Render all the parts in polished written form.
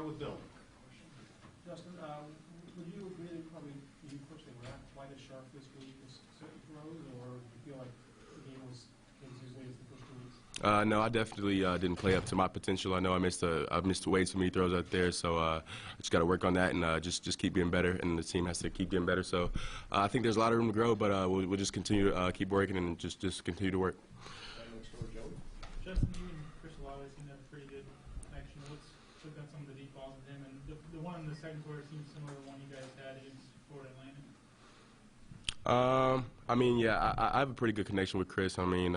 start with Bill. Justin, would you agree that probably you personally were not quite as sharp this week as certain throws, or do you feel like the game was as late as the first 2 weeks? No, I definitely didn't play up to my potential. I know I missed way too many throws out there, so I just got to work on that and just keep getting better. And the team has to keep getting better. So I think there's a lot of room to grow, but we'll just continue to keep working and just continue to work. Justin, you and Chris Olave seem to have a pretty good connection. What's got some of the deep balls with him, and the one in the second quarter seems similar to the one you guys had against Florida Atlantic. I mean, yeah, I have a pretty good connection with Chris. I mean,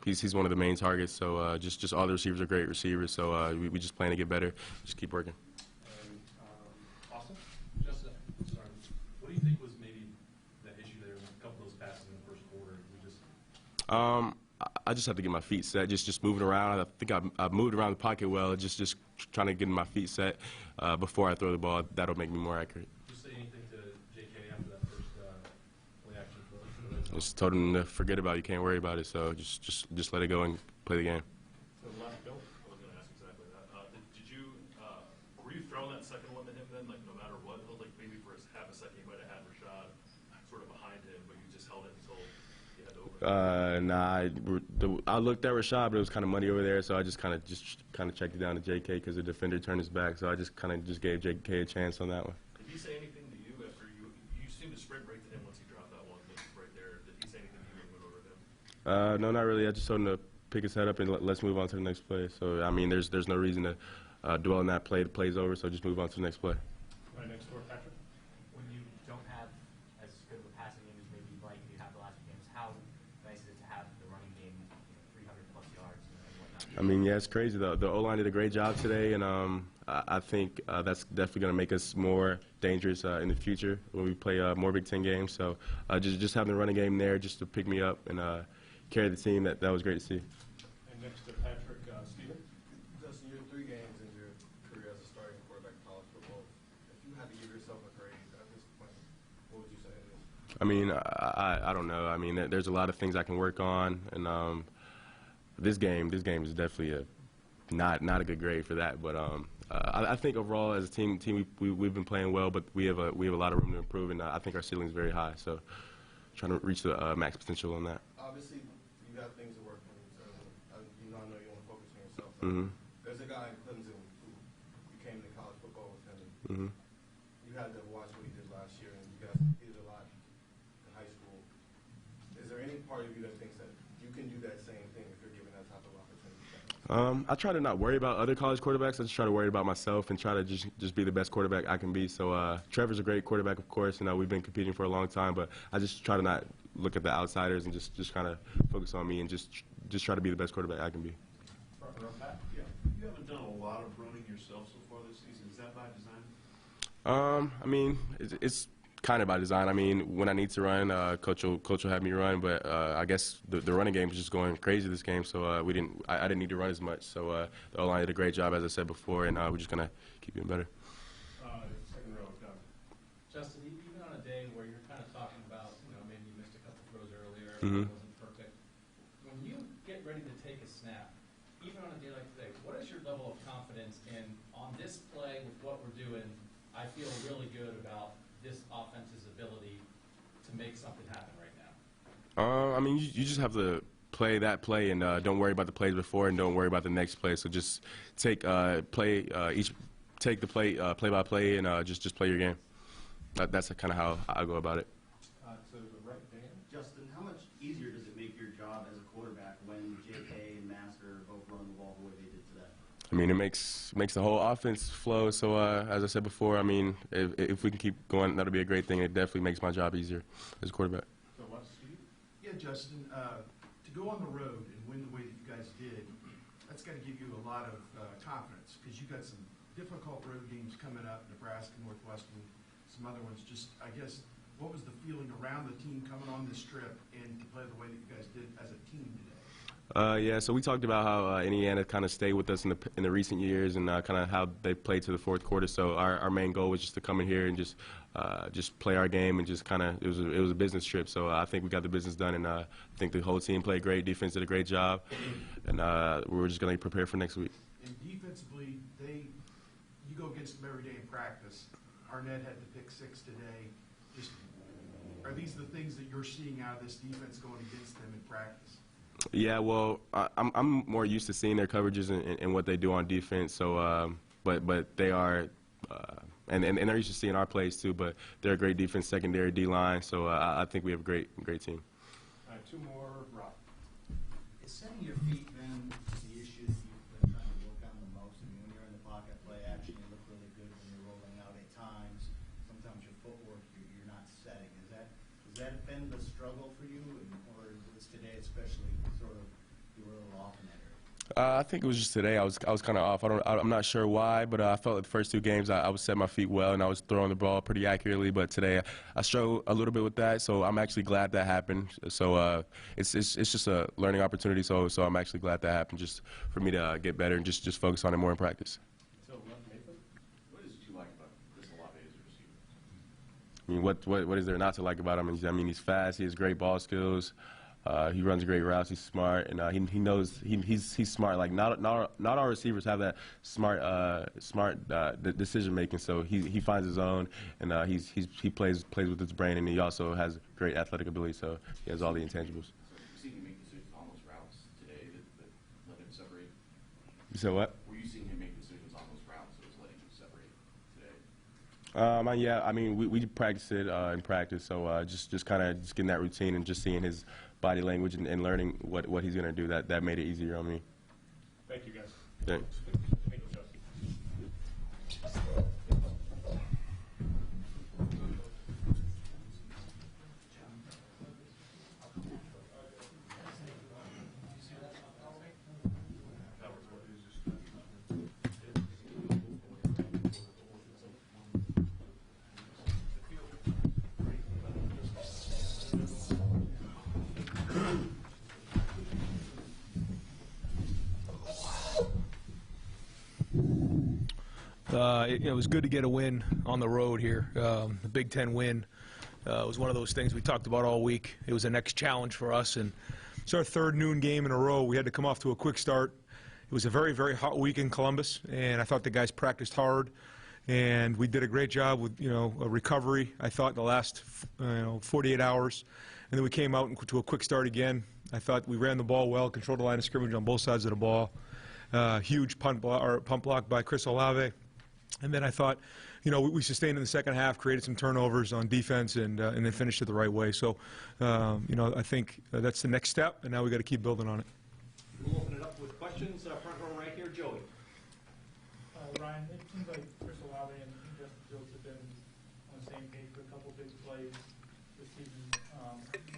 he's one of the main targets. So just all the receivers are great receivers. So we just plan to get better, just keep working. And Austin? Justin, sorry. What do you think was maybe the issue there? A couple of those passes in the first quarter. I just have to get my feet set, just moving around. I think I've moved around the pocket well, just trying to get my feet set before I throw the ball. That'll make me more accurate. Did you say anything to JK after that first play action throw? Just told him to forget about it. You can't worry about it. So just let it go and play the game. So last Bill? I was going to ask exactly that. Were you throwing that second one to him then, like no matter what? It looked like maybe for half a second you might have had Rashad sort of behind him, but you just held it until you had over. Nah, I looked at Rashad, but it was kind of muddy over there, so I just kind of checked it down to JK because the defender turned his back, so I just gave JK a chance on that one. Did he say anything to you after you seemed to sprint right to him once he dropped that one right there? Did he say anything to you when you went over to him? No, not really. I just told him to pick his head up and let's move on to the next play. So I mean, there's no reason to dwell on that play. The play's over, so just move on to the next play. Right next door, Patrick. When you don't have as good of a passing game as maybe you'd like you have the last few games, how nice is it to have the running game, 300-plus yards and whatnot? I mean, yeah, it's crazy. The O-line did a great job today, and I think that's definitely going to make us more dangerous in the future when we play more Big Ten games. So just having the running game there just to pick me up and carry the team, that was great to see. And next to Patrick, Steven. Justin, you're 3 games into your career as a starting quarterback in college football. If you had to give yourself a grade at this point, what would you say it is? I mean, I don't know. I mean, there's a lot of things I can work on, and this game is definitely not a good grade for that. But I think overall as a team we've been playing well, but we have a lot of room to improve, and I think our ceiling is very high. So trying to reach the max potential on that. Obviously, you got things to work on. So I know you want to focus on yourself. So there's a guy in Clemson who you came to college football with him. You had to watch what he did last year, and you guys did a lot in high school. Is there any part of you that thinks that you can do that same thing if you're given that type of opportunity? I try to not worry about other college quarterbacks. I just try to worry about myself and try to just be the best quarterback I can be. So Trevor's a great quarterback, of course, and we've been competing for a long time. But I just try to not look at the outsiders and just kind of focus on me and just try to be the best quarterback I can be. Yeah. You haven't done a lot of running yourself so far this season. Is that by design? I mean, it's kind of by design. I mean, when I need to run, coach will have me run. But I guess the running game was just going crazy this game, so I didn't need to run as much. So the O-line did a great job, as I said before, and we're just gonna keep getting better. Second row, Doug. Justin, even on a day where you're kind of talking about, maybe you missed a couple throws earlier, it wasn't perfect. When you get ready to take a snap, even on a day like today, what is your level of confidence in on this play with what we're doing? I feel really good about this offense's ability to make something happen right now. I mean, you just have to play that play and don't worry about the plays before and don't worry about the next play. So just take the play by play and just play your game. That's kind of how I go about it. To the right, Dan. Justin, how much easier does it make your job as a quarterback when JK and Master both run the ball the way they did today? I mean, it makes the whole offense flow. So as I said before, I mean, if we can keep going, that'll be a great thing. It definitely makes my job easier as a quarterback. So what's Steve? Yeah, Justin, to go on the road and win the way that you guys did, that's got to give you a lot of confidence because you got some difficult road games coming up, Nebraska, Northwestern, some other ones. Just, I guess, what was the feeling around the team coming on this trip and to play the way that you guys did as a team today? Yeah, so we talked about how Indiana kind of stayed with us in the recent years and kind of how they played to the fourth quarter. So our main goal was just to come in here and just play our game and just kind of it was a business trip. So I think we got the business done, and I think the whole team played great. Defense did a great job, and we're just going to prepare for next week. And defensively, you go against them every day in practice. Arnett had the pick 6 today. Just, are these the things that you're seeing out of this defense going against them in practice? Yeah, well, I'm more used to seeing their coverages and what they do on defense. So, but they are, and they're used to seeing our plays too. But they're a great defense, secondary D line. So I think we have a great team. All right, 2 more, Rob. Is setting your feet been the issue that you've been trying to work on the most? I mean, when you're in the pocket, play action, you look really good when you're rolling out at times. Sometimes your footwork, you're not setting. Has that been the struggle for you, or was today especially sort of you were a little off in that area? I think it was just today. I was kind of off. I'm not sure why, but I felt like the first 2 games I was setting my feet well and I was throwing the ball pretty accurately. But today I struggled a little bit with that, so I'm actually glad that happened. So it's just a learning opportunity. So I'm actually glad that happened, just for me to get better and just focus on it more in practice. So, Nathan, what did you like about Chris Olave as a receiver? I mean, what is there not to like about him? I mean, he's fast. He has great ball skills. He runs great routes. He's smart, and he knows he's smart. Like not all receivers have that smart decision making. So he finds his own, and he plays with his brain, and he also has great athletic ability. So he has all the intangibles. So you see him make decisions on those routes today that let him separate? You said what? Were you seeing him make decisions on those routes that was letting him separate today? Yeah, I mean, we practice it in practice, so just kind of getting that routine and just seeing his body language and learning what he's going to do, that made it easier on me. Thank you, guys. Thanks. Thank you, Justin. It was good to get a win on the road here. The Big Ten win was one of those things we talked about all week. It was the next challenge for us, and it's our 3rd noon game in a row. We had to come off to a quick start. It was a very, very hot week in Columbus, and I thought the guys practiced hard, and we did a great job with a recovery. I thought in the last 48 hours, and then we came out to a quick start again. I thought we ran the ball well, controlled the line of scrimmage on both sides of the ball. Huge pump block by Chris Olave. And then I thought, we sustained in the second half, created some turnovers on defense, and then finished it the right way. So, I think that's the next step, and now we got to keep building on it. We'll open it up with questions. Front row right here, Joey. Ryan, it seems like Chris Olave and Justin Fields have been on the same page for a couple big plays this season.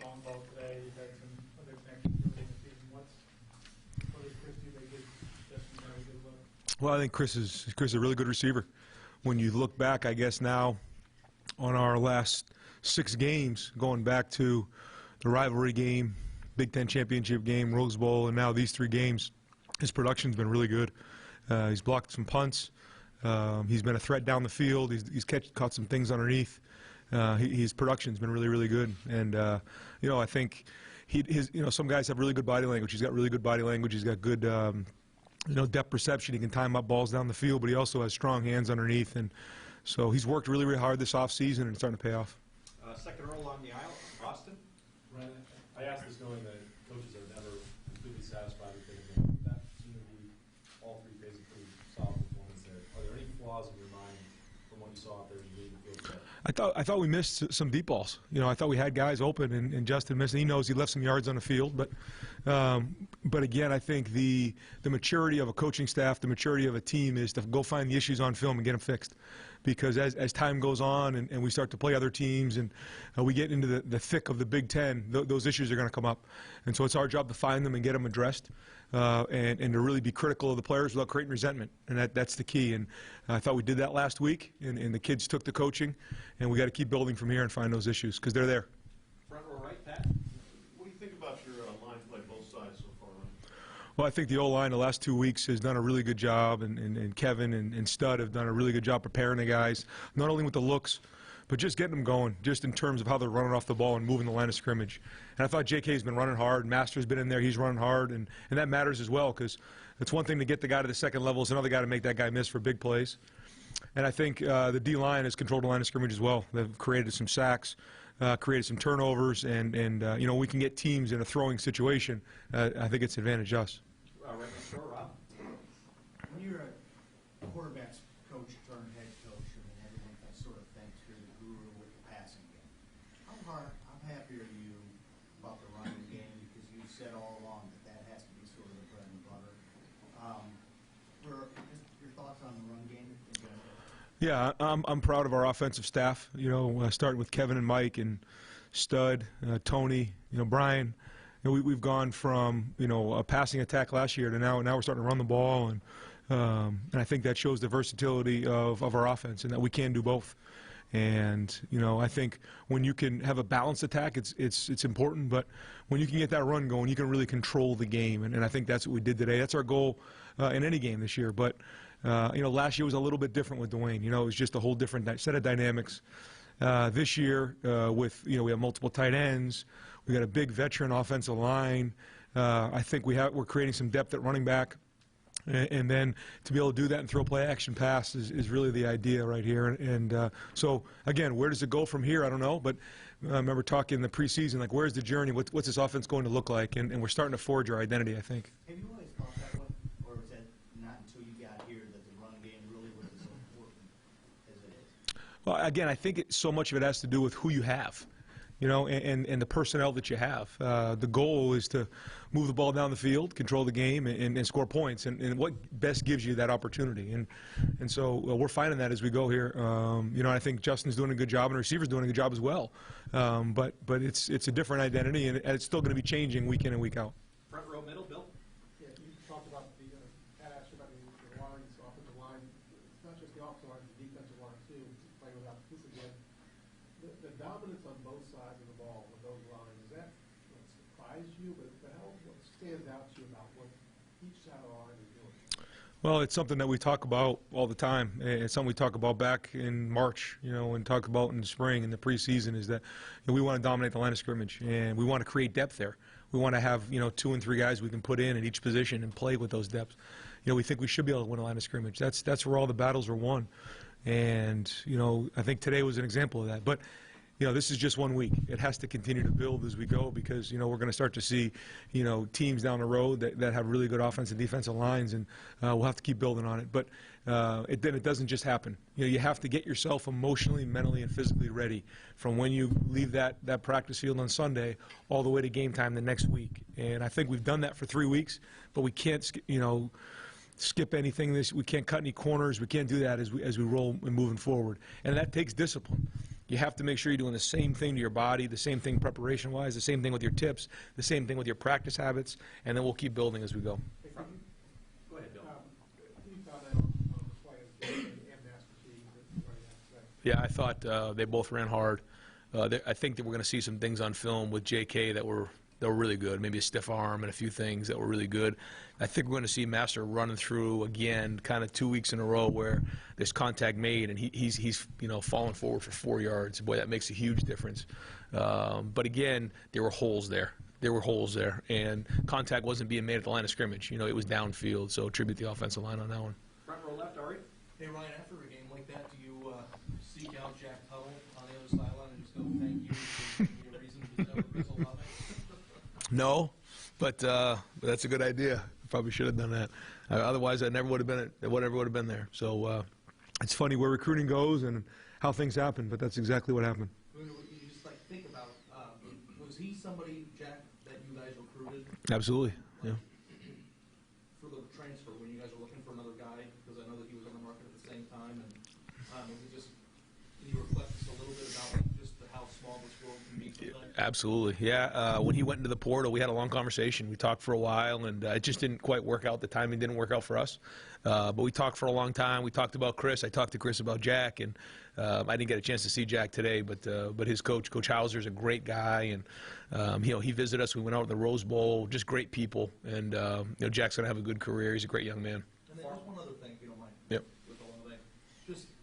Long ball today, you've had some other connections early in the season. What does Chris do that gives Justin a good look? Well, I think Chris is a really good receiver. When you look back, I guess now on our last 6 games, going back to the rivalry game, Big Ten championship game, Rose Bowl, and now these 3 games, his production's been really good. He's blocked some punts. He's been a threat down the field. He's caught some things underneath. His production's been really, really good. And I think some guys have really good body language. He's got really good body language. He's got good depth perception. He can time up balls down the field, but he also has strong hands underneath. And so he's worked really, really hard this offseason, and it's starting to pay off. Second row along the aisle, Boston. Ryan, I asked this knowing that coaches are never completely satisfied with their game. That seemed to be all 3 phases pretty solid performance there. Are there any flaws in your mind from what you saw out there as you lead the field set? I thought we missed some deep balls. I thought we had guys open, and Justin missed. He knows he left some yards on the field, but again, I think the maturity of a coaching staff, the maturity of a team is to go find the issues on film and get them fixed. Because as time goes on and we start to play other teams and we get into the thick of the Big Ten, those issues are going to come up. And so it's our job to find them and get them addressed and to really be critical of the players without creating resentment. And that's the key. And I thought we did that last week, and the kids took the coaching. And we got to keep building from here and find those issues because they're there. Front row right, Pat. What do you think about your line play both sides so far? Well, I think the O-line the last 2 weeks has done a really good job, and Kevin and Stud have done a really good job preparing the guys, not only with the looks, but just getting them going, just in terms of how they're running off the ball and moving the line of scrimmage. And I thought J.K.'s been running hard. Master's been in there. He's running hard, and that matters as well because it's one thing to get the guy to the second level. It's another guy to make that guy miss for big plays. And I think the D-line has controlled the line of scrimmage as well. They've created some sacks, created some turnovers, and you know, we can get teams in a throwing situation. I think it's advantaged us. Right next door, Rob. When you're a quarterback's coach turned head coach, I mean, everyone can sort of thinks you're the guru with the passing game. How happy are you about the running game? Because you've said all along that has to be sort of the bread and butter. Your thoughts on the run game in general? Yeah, I'm proud of our offensive staff. You know, starting with Kevin and Mike and Stud, Tony, you know, Brian. You know, we've gone from, you know, a passing attack last year to now we're starting to run the ball, and I think that shows the versatility of our offense and that we can do both. And you know, I think when you can have a balanced attack, it's important. But when you can get that run going, you can really control the game. And I think that's what we did today. That's our goal in any game this year. But you know, last year was a little bit different with Dwayne. You know, it was just a whole different set of dynamics. This year, with, you know, we have multiple tight ends. We got a big veteran offensive line. I think we're creating some depth at running back. And then to be able to do that and throw play action pass is really the idea right here. And so, again, where does it go from here? I don't know. But I remember talking in the preseason, like, where's the journey? What's this offense going to look like? And we're starting to forge our identity, I think. Have you always thought that way? Or was that not until you got here that the run game really was as important as it is? Well, again, I think so much of it has to do with who you have. You know, and the personnel that you have. The goal is to move the ball down the field, control the game, and score points. And what best gives you that opportunity? And so we're finding that as we go here. You know, I think Justin's doing a good job, and the receiver's doing a good job as well. But it's a different identity, and it's still going to be changing week in and week out. Front row, middle, Bill. Yeah, you talked about the asked about the lines, offensive line. It's not just the offensive line, it's the defensive line too. Playing without this again. The dominance on both sides of the ball with those lines, is that what surprised you? But what stands out to you about what each side of the line is doing? Well, it's something that we talk about all the time. It's something we talk about back in March, you know, and talk about in the spring and the preseason, is that, you know, we want to dominate the line of scrimmage, and we want to create depth there. We want to have, you know, 2 and 3 guys we can put in at each position and play with those depths. You know, we think we should be able to win a line of scrimmage. That's where all the battles are won. And, you know, I think today was an example of that. But, you know, this is just 1 week. It has to continue to build as we go, because, you know, we're going to start to see, you know, teams down the road that have really good offensive and defensive lines, and we'll have to keep building on it. But then it doesn't just happen. You know, you have to get yourself emotionally, mentally, and physically ready from when you leave that practice field on Sunday all the way to game time the next week. And I think we've done that for 3 weeks, but we can't, you know, skip anything. We can't cut any corners. We can't do that as we roll and moving forward. And that takes discipline. You have to make sure you're doing the same thing to your body, the same thing preparation-wise, the same thing with your tips, the same thing with your practice habits, and then we'll keep building as we go. Go ahead, Bill. You thought that on the play and Master T, running aspect. Yeah, I thought they both ran hard. I think that we're going to see some things on film with J.K. that were really good, maybe a stiff arm and a few things that were really good. I think we're going to see Master running through again, kind of 2 weeks in a row where there's contact made and he's you know, falling forward for 4 yards. Boy, that makes a huge difference. But again, there were holes there. And contact wasn't being made at the line of scrimmage. You know, it was downfield. So attribute the offensive line on that one. Front row left, Ari. Hey, Ryan, after a game like that, do you seek out Jack Tuttle on the other sideline and just go, thank you for giving me a reason to know Chris Olave? No, but that's a good idea. Probably should have done that. Otherwise, I never would have been there. So it's funny where recruiting goes and how things happen, but that's exactly what happened. You just like think about, was he somebody, Jack, that you guys recruited? Absolutely. Yeah. For the transfer, when you guys were looking for another guy, because I know that he was on the market at the same time, and was it just, can you reflect just a little bit about like, just how small this world can be sometimes? Absolutely, yeah. When he went into the portal, we had a long conversation. We talked for a while, and it just didn't quite work out. The timing didn't work out for us. But we talked for a long time. We talked about Chris. I talked to Chris about Jack, and I didn't get a chance to see Jack today. But his coach, Coach Hauser, is a great guy, and you know, he visited us. We went out to the Rose Bowl. Just great people, and you know, Jack's gonna have a good career. He's a great young man. And then just one other thing, if you don't mind. Yep. With Olave. Just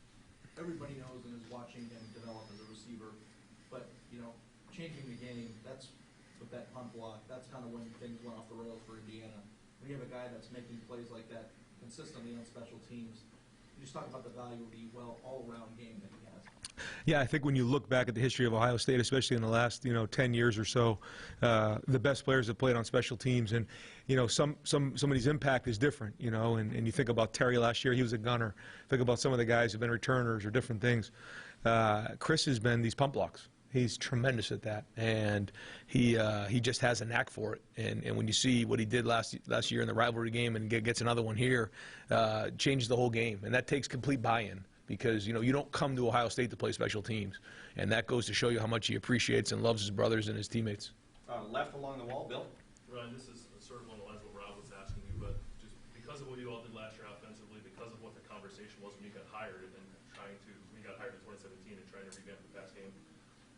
everybody knows and is watching him develop as a receiver, but you know, changing the game, that's with that punt block, that's kind of when things went off the rails for Indiana. When you have a guy that's making plays like that consistently on special teams, just talk about the value of the all-around game that he has. Yeah, I think when you look back at the history of Ohio State, especially in the last 10 years or so, the best players have played on special teams, and somebody's impact is different. And you think about Terry last year, he was a gunner. Think about some of the guys who've been returners or different things. Chris has been these pump blocks. He's tremendous at that, and he just has a knack for it. And when you see what he did last year in the rivalry game and gets another one here, changes the whole game, and that takes complete buy-in. Because, you don't come to Ohio State to play special teams. And that goes to show you how much he appreciates and loves his brothers and his teammates. Left along the wall, Bill. Ryan, this is sort of along the lines of what Rob was asking you, but just because of what you all did last year offensively, because of what the conversation was when you got hired and when you got hired in 2017 and trying to revamp the pass game,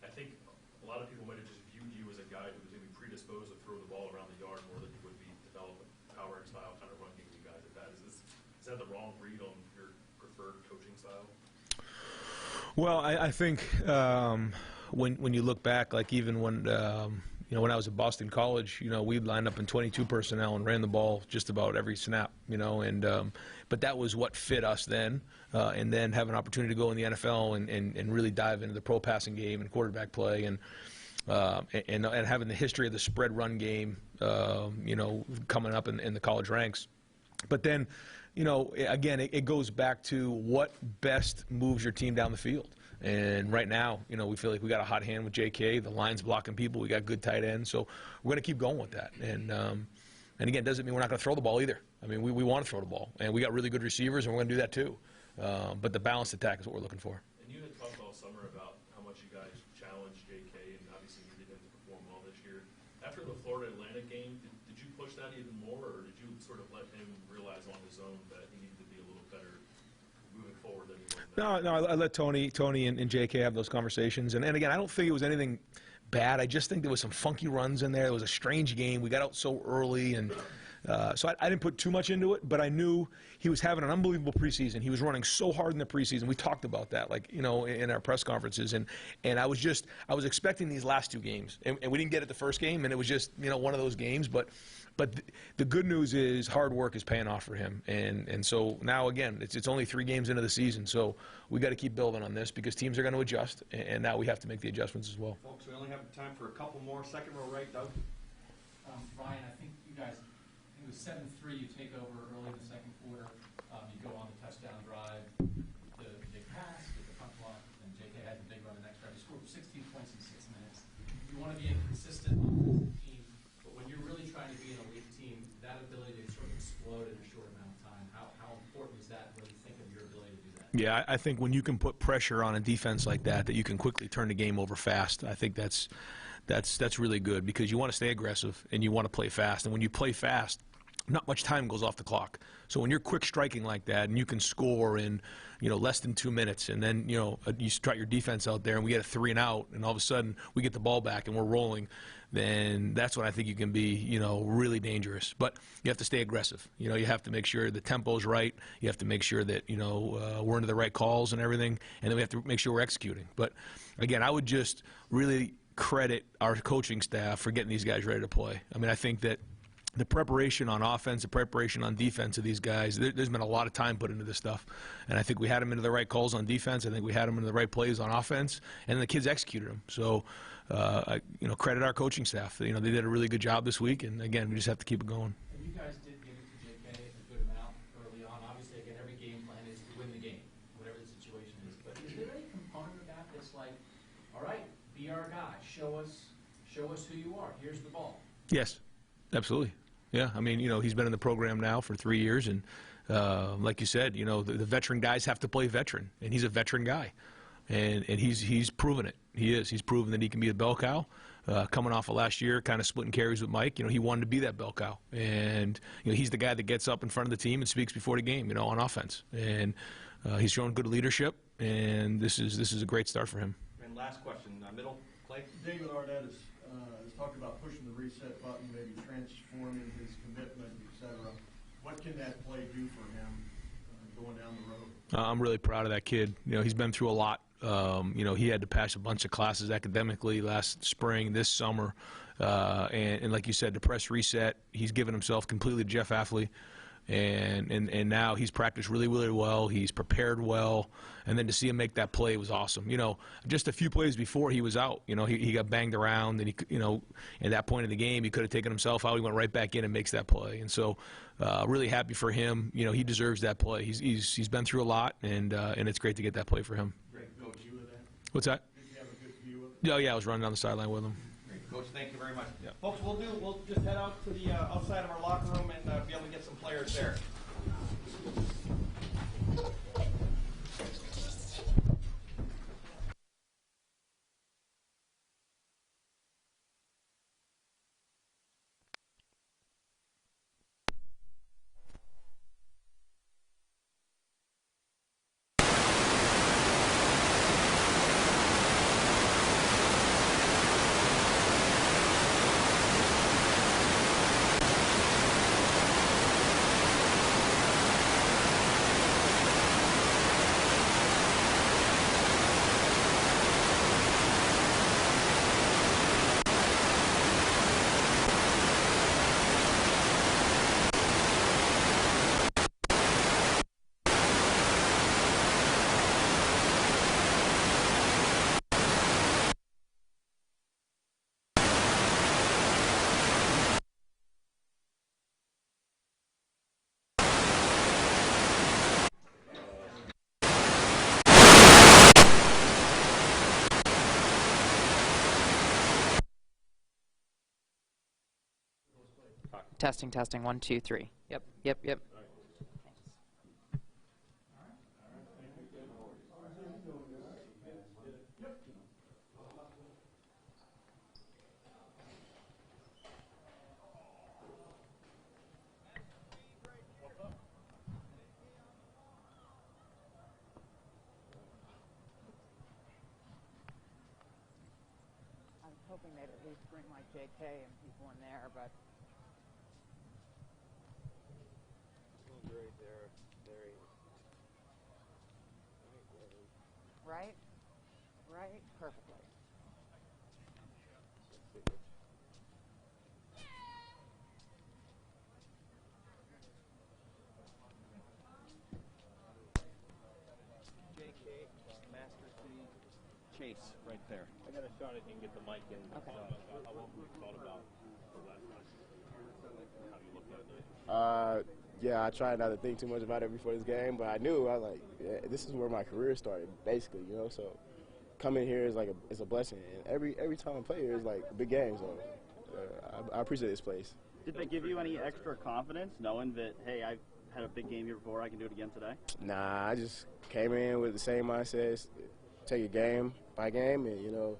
I think a lot of people might have just viewed you as a guy who was maybe predisposed to throw the ball around the yard more than you would be develop a power style kind of run game you guys have had. Is that the wrong read on your preferred coaching style? Well, I think when you look back, like even when when I was at Boston College, we'd line up in 22 personnel and ran the ball just about every snap, but that was what fit us then, and then have an opportunity to go in the NFL and really dive into the pro passing game and quarterback play and having the history of the spread run game, coming up in the college ranks. But then, again, it goes back to what best moves your team down the field. And right now, we feel like we got a hot hand with J.K. The line's blocking people. We got good tight ends. So we're going to keep going with that. And again, it doesn't mean we're not going to throw the ball either. I mean, we want to throw the ball. And we got really good receivers, and we're going to do that too. But the balanced attack is what we're looking for. And you had talked all summer about how much you guys challenged J.K. and obviously needed him to perform well this year. After the Florida-Atlantic game, did you push that even more, or did you sort of let him realize on his own that he needed to be a little better moving forward than he was now? No, I let Tony and J.K. have those conversations. And again, I don't think it was anything bad. I just think there was some funky runs in there. It was a strange game. We got out so early, and so I didn't put too much into it, but I knew he was having an unbelievable preseason. He was running so hard in the preseason. We talked about that, in our press conferences, and I was expecting these last two games, and we didn't get it the first game, and it was just one of those games. But the good news is hard work is paying off for him, and so now again it's only 3 games into the season, so we got to keep building on this because teams are going to adjust, and now we have to make the adjustments as well. Folks, we only have time for a couple more. Second row right, Doug. Ryan, I think you guys. It was 7-3. You take over early in the second quarter. You go on the touchdown drive. The big pass, get the punt block, and J.K. had the big run the next drive. You scored 16 points in 6 minutes. You want to be inconsistent on the team, but when you're really trying to be an elite team, that ability to sort of explode in a short amount of time, how important is that when you think of your ability to do that? Yeah, I think when you can put pressure on a defense like that you can quickly turn the game over fast, I think that's really good because you want to stay aggressive and you want to play fast. And when you play fast, not much time goes off the clock. So when you're quick striking like that and you can score in, less than 2 minutes, and then, you start your defense out there and we get a 3 and out, and all of a sudden we get the ball back and we're rolling, then that's when I think you can be, really dangerous. But you have to stay aggressive. You have to make sure the tempo's right. You have to make sure that, we're into the right calls and everything, and then we have to make sure we're executing. But again, I would just really credit our coaching staff for getting these guys ready to play. I mean, I think that the preparation on offense, the preparation on defense of these guys, there's been a lot of time put into this stuff. And I think we had them into the right calls on defense. I think we had them into the right plays on offense. And the kids executed them. So, credit our coaching staff. They did a really good job this week. And, again, we just have to keep it going. And you guys did give it to J.K. a good amount early on. Obviously, again, every game plan is to win the game, whatever the situation is. But is there any component of that that's like, all right, be our guy. Show us who you are. Here's the ball. Yes, absolutely. Yeah, I mean, he's been in the program now for 3 years, and like you said, the veteran guys have to play veteran, and he's a veteran guy, and he's proven it. He is. He's proven that he can be a bell cow. Coming off of last year, kind of splitting carries with Mike, he wanted to be that bell cow, and he's the guy that gets up in front of the team and speaks before the game, on offense, and he's shown good leadership, and this is a great start for him. And last question, middle, Clay. David Arnett has talked about pushing the reset button, maybe transforming his commitment, etc. What can that play do for him going down the road? I'm really proud of that kid. He's been through a lot. He had to pass a bunch of classes academically last spring, this summer, and like you said, the press reset. He's given himself completely to Jeff Affley. And now he's practiced really, really well. He's prepared well, and then to see him make that play was awesome. You know, just a few plays before he was out. You know, he got banged around, and at that point in the game, he could have taken himself out. He went right back in and makes that play. And so, really happy for him. You know, he deserves that play. He's been through a lot, and it's great to get that play for him. Great coach, you with that? What's that? Did you have a good view of it? Yeah, I was running down the sideline with him. Great, Coach. Thank you very much. Yeah. Folks, we'll just head out to the outside of our locker room and be able to get some players there. Testing, testing, 1, 2, 3. Yep, yep, yep. I was hoping they'd at least bring like JK and people in there, but right? Right? Perfectly. JK, Master C, Chase, right there. I got a shot at you can get the mic in. Okay. How long have you thought about the last night? How do you look at it? Yeah, I tried not to think too much about it before this game, but I knew I was like, yeah, this is where my career started, basically, you know. So coming here is like it's a blessing, and every time I play here is like a big game. So I appreciate this place. Did they give you any extra confidence, knowing that, hey, I've had a big game here before, I can do it again today? Nah, I just came in with the same mindset, take it game by game, and you know,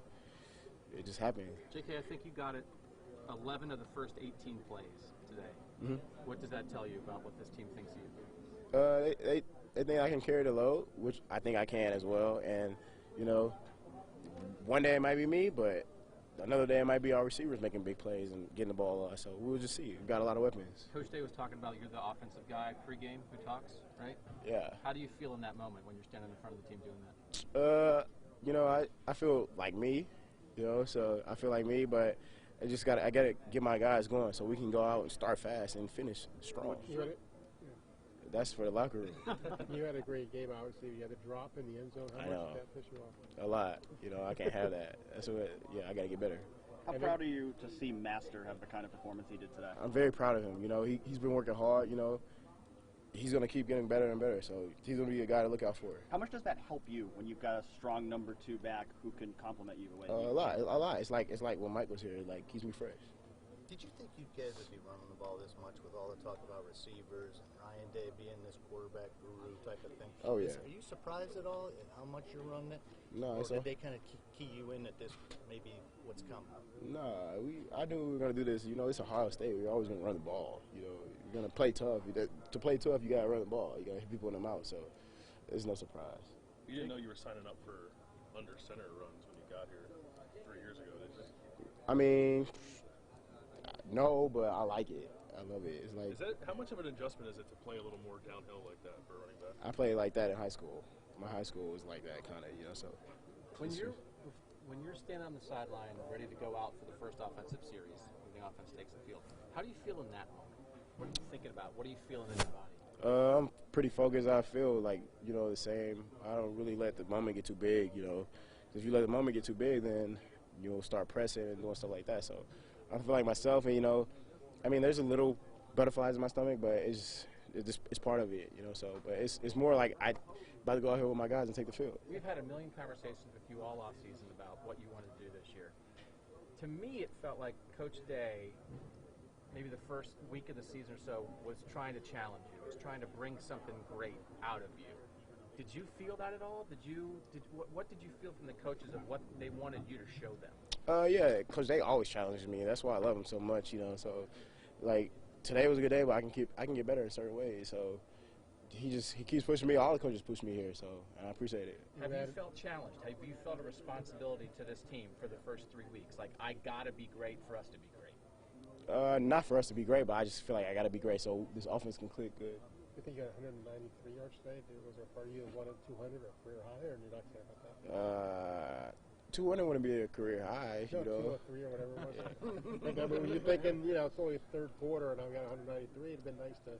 it just happened. JK, I think you got it 11 of the first 18 plays today. Mm-hmm. What does that tell you about what this team thinks of you? They think I can carry the load, which I think I can as well. And, you know, one day it might be me, but another day it might be our receivers making big plays and getting the ball So we'll just see. We've got a lot of weapons. Coach Day was talking about you're the offensive guy pregame who talks, right? Yeah. How do you feel in that moment when you're standing in front of the team doing that? You know, I feel like me, you know, so I feel like me, but I gotta get my guys going so we can go out and start fast and finish strong. That's for the locker room. You had a great game, obviously. You had a drop in the end zone. How much did that piss you off? A lot. You know, I can't have that. That's what. Yeah, I gotta get better. How proud are you to see Master have the kind of performance he did today? I'm very proud of him. You know, he's been working hard. You know, he's going to keep getting better and better. So he's going to be a guy to look out for. How much does that help you when you've got a strong number 2 back who can complement you the way? A lot. It's like when Mike was here. Like, keeps me fresh. Did you think you guys would be running the ball this much with all the talk about receivers and Ryan Day being this quarterback guru type of thing? Oh, yeah. Are you surprised at all at how much you're running it? No, or did they kind of key you in at this maybe what's coming? Nah, I knew we were going to do this. You know, it's Ohio State. We're always going to run the ball. You know, you're going to play tough. To play tough, you got to run the ball. You got to hit people in the mouth. So it's no surprise. You didn't know you were signing up for under center runs when you got here 3 years ago, did you? I mean, no, but I like it. I love it. It's like, how much of an adjustment is it to play a little more downhill like that for a running back? I played like that in high school. My high school was like that kind of, you know. So when you're standing on the sideline ready to go out for the first offensive series when the offense takes the field, how do you feel in that moment? What are you thinking about? What are you feeling in your body? I'm pretty focused. I feel like, the same. I don't really let the moment get too big, 'cause if you let the moment get too big, then you'll start pressing and doing stuff like that. So I feel like myself, and, there's a little butterflies in my stomach, but it's part of it, So, but it's more like I about to go out here with my guys and take the field. We've had a million conversations with you all off season about what you wanted to do this year. To me, it felt like Coach Day, maybe the first week of the season or so, was trying to challenge you, was trying to bring something great out of you. Did you feel that at all? What did you feel from the coaches of what they wanted you to show them? Yeah, Coach Day always challenges me. That's why I love him so much, So, like, today was a good day, but I can get better in certain ways. So he keeps pushing me. All the coaches push me here, so I appreciate it. Have you felt challenged? Have you felt a responsibility to this team for the first 3 weeks? Like, I got to be great for us to be great. Not for us to be great, but I just feel like I got to be great so this offense can click good. You think you got 193 yards today? Was there a part of you that wanted 200 or career high, or you're not care about that? 200 wouldn't be a career high, No, 203 or whatever it was. I mean, when you're thinking, it's only the third quarter and I've got 193, it'd been nice to,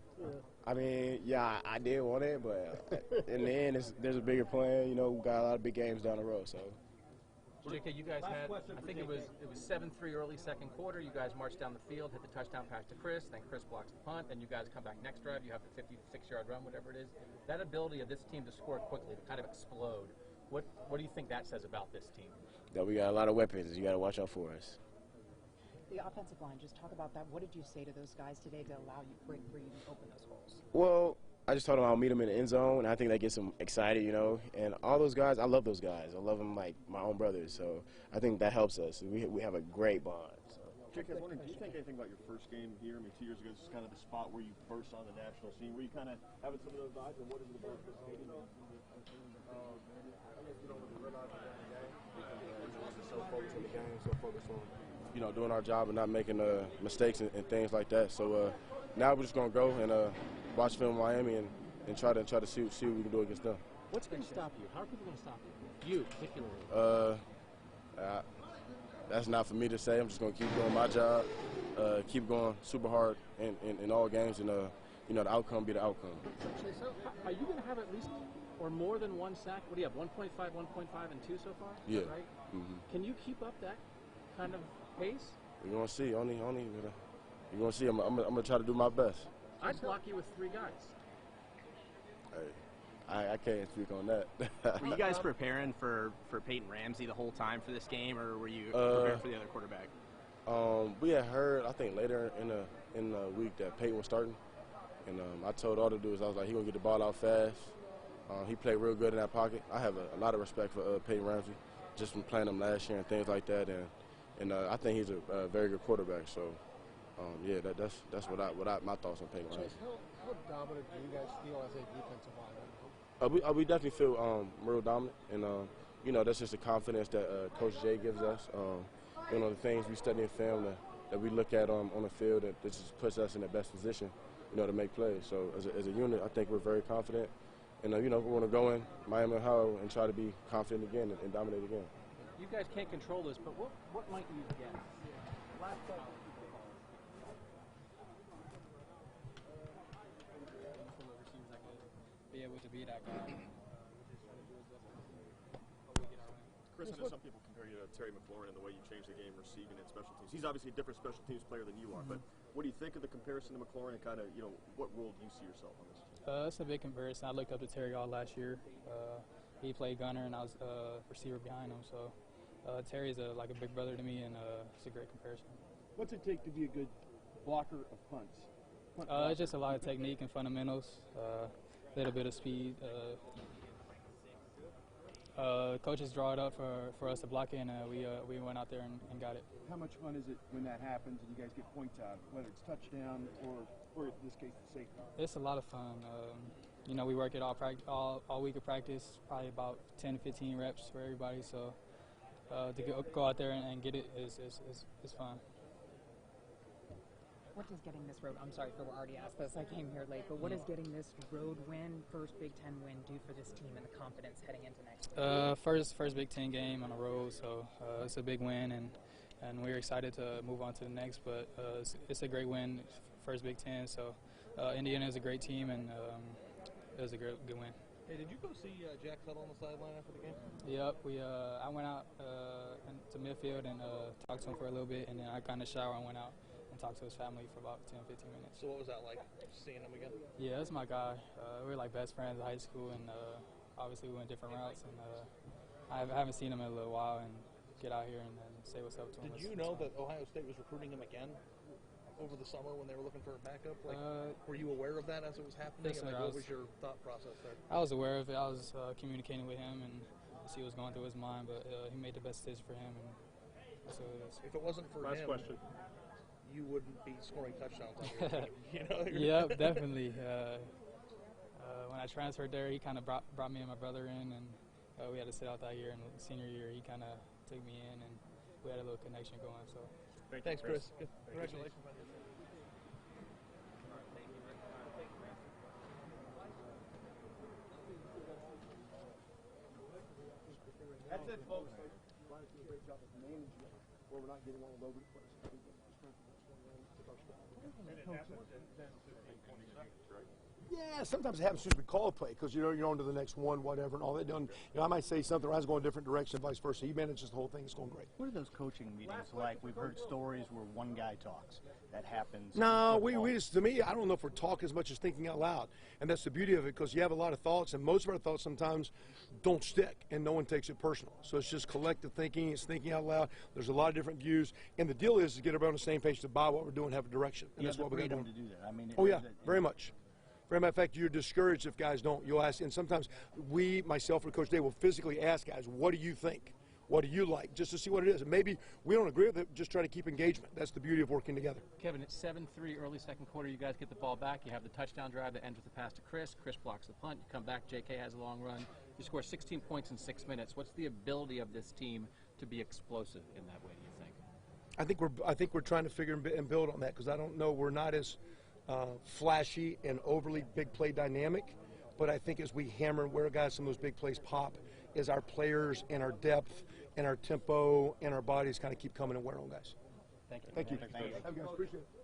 yeah, I did want it, but in the end, there's a bigger plan. We got a lot of big games down the road, so. JK, you guys had, I think it was 7-3 early second quarter. You guys marched down the field, hit the touchdown pass to Chris, then Chris blocks the punt, then you guys come back next drive. You have the 56-yard run, whatever it is. That ability of this team to score quickly, to kind of explode, what do you think that says about this team? That we got a lot of weapons. You got to watch out for us. The offensive line, just talk about that. What did you say to those guys today to allow you for you to open those holes? Well, I just told them I'll meet them in the end zone, and I think that gets them excited, And all those guys, I love those guys. I love them like my own brothers. So I think that helps us. We have a great bond. So. Jake, I was wondering, do you think anything about your first game here? 2 years ago, this is kind of the spot where you burst on the national scene. Were you kind of having some of those vibes, and what is it about this stadium? I guess we don't really realize it in the game because we're so focused on the game, so focused on doing our job and not making mistakes and things like that. So now we're just gonna go and watch film in Miami and try to see what we can do against them. What's going to stop you? How are people going to stop you? You particularly. That's not for me to say. I'm just gonna keep doing my job, keep going super hard in all games, and the outcome be the outcome. So are you going to have at least or more than one sack? What do you have? 1.5, 1.5, and 2 so far? Yeah. Right. Mm-hmm. Can you keep up that kind of pace? We're gonna see. You're gonna see. I'm gonna try to do my best. I'd block you with 3 guys. Hey, I can't speak on that. Were you guys preparing for Peyton Ramsey the whole time for this game, or were you preparing for the other quarterback? We had heard, I think, later in the week that Peyton was starting, and I told all the dudes, I was like, he gonna get the ball out fast. He played real good in that pocket. I have a lot of respect for Peyton Ramsey, just from playing him last year and things like that, and I think he's a very good quarterback. So, yeah, that's what my thoughts on Peyton Ramsey. How dominant do you guys feel as a defensive line? We definitely feel real dominant, and that's just the confidence that Coach Jay gives us. The things we study in film that we look at on the field that just puts us in the best position, to make plays. So as a unit, I think we're very confident, and we want to go in Miami Ohio and try to be confident again and dominate again. You guys can't control this, but what might you get? Last call. Be able to be that guy. Chris, I know some people compare you to Terry McLaurin in the way you changed the game receiving and special teams. He's obviously a different special teams player than you are, but what do you think of the comparison to McLaurin, and kind of, what role do you see yourself on this team? It's a big comparison. I looked up to Terry all last year. He played gunner, and I was a receiver behind him. So Terry's like a big brother to me, and it's a great comparison. What's it take to be a good blocker of punts? It's just a lot of technique and fundamentals, a little bit of speed. Coaches draw it up for us to block it, and we went out there and got it. How much fun is it when that happens and you guys get points out, whether it's touchdown or in this case, the safety? It's a lot of fun. We work it all week of practice, probably about 10 to 15 reps for everybody. So to go out there and get it is fun. What does getting this road, I'm sorry for already asked this, I came here late, but what does getting this road win, first Big Ten win, do for this team and the confidence heading into next year? First Big Ten game on the road, so it's a big win, and we're excited to move on to the next, but it's a great win, first Big Ten, so Indiana is a great team, and it was a good win. Hey, did you go see Jack Tuttle on the sideline after the game? Yep, I went out to midfield and talked to him for a little bit, and then I got in the shower and went out and talked to his family for about 10, 15 minutes. So what was that like, seeing him again? Yeah, that's my guy. We were like best friends in high school, and obviously we went different routes, and I haven't seen him in a little while, and get out here and say what's up to him. Did you know that Ohio State was recruiting him again over the summer when they were looking for a backup? Like, were you aware of that as it was happening? Yes, and sir, like, what was your thought process there? I was aware of it. I was communicating with him and see what was going through his mind, but he made the best decision for him, and that's what it is. If it wasn't for him, you wouldn't be scoring touchdowns on your team. You know? Yep, definitely. When I transferred there, he kind of brought me and my brother in, and we had to sit out that year. And senior year, he kind of took me in, and we had a little connection going. So, thanks, Chris. Good. Congratulations. That's it, folks. Brian's doing a great job of managing where we're not getting all over the place. Yeah, sometimes it happens just with call play because you're on to the next one, whatever, and all that done. I might say something, Ryan's going a different direction, vice versa. He manages the whole thing. It's going great. What are those coaching meetings like? We've heard stories where one guy talks. That happens. No, we just, to me, I don't know if we're talking as much as thinking out loud. And that's the beauty of it because you have a lot of thoughts, and most of our thoughts sometimes don't stick, and no one takes it personal. So it's just collective thinking. It's thinking out loud. There's a lot of different views. And the deal is to get everyone on the same page to buy what we're doing, have a direction. And that's what we're going to do. To do that. I mean, oh, yeah, very much. Very matter of fact, you're discouraged if guys don't. You'll ask, and sometimes we, myself or Coach Day, will physically ask guys, what do you think? What do you like? Just to see what it is. And maybe we don't agree with it, just try to keep engagement. That's the beauty of working together. Kevin, it's 7-3 early second quarter. You guys get the ball back. You have the touchdown drive that ends with the pass to Chris. Chris blocks the punt. You come back. JK has a long run. You score 16 points in 6 minutes. What's the ability of this team to be explosive in that way, do you think? I think we're trying to figure and build on that because I don't know, we're not as flashy and overly big play dynamic, but I think as we hammer where guys some of those big plays pop is our players and our depth and our tempo and our bodies kind of keep coming and wear on guys. Thank you. Thank you. Thank you. Guys, appreciate it.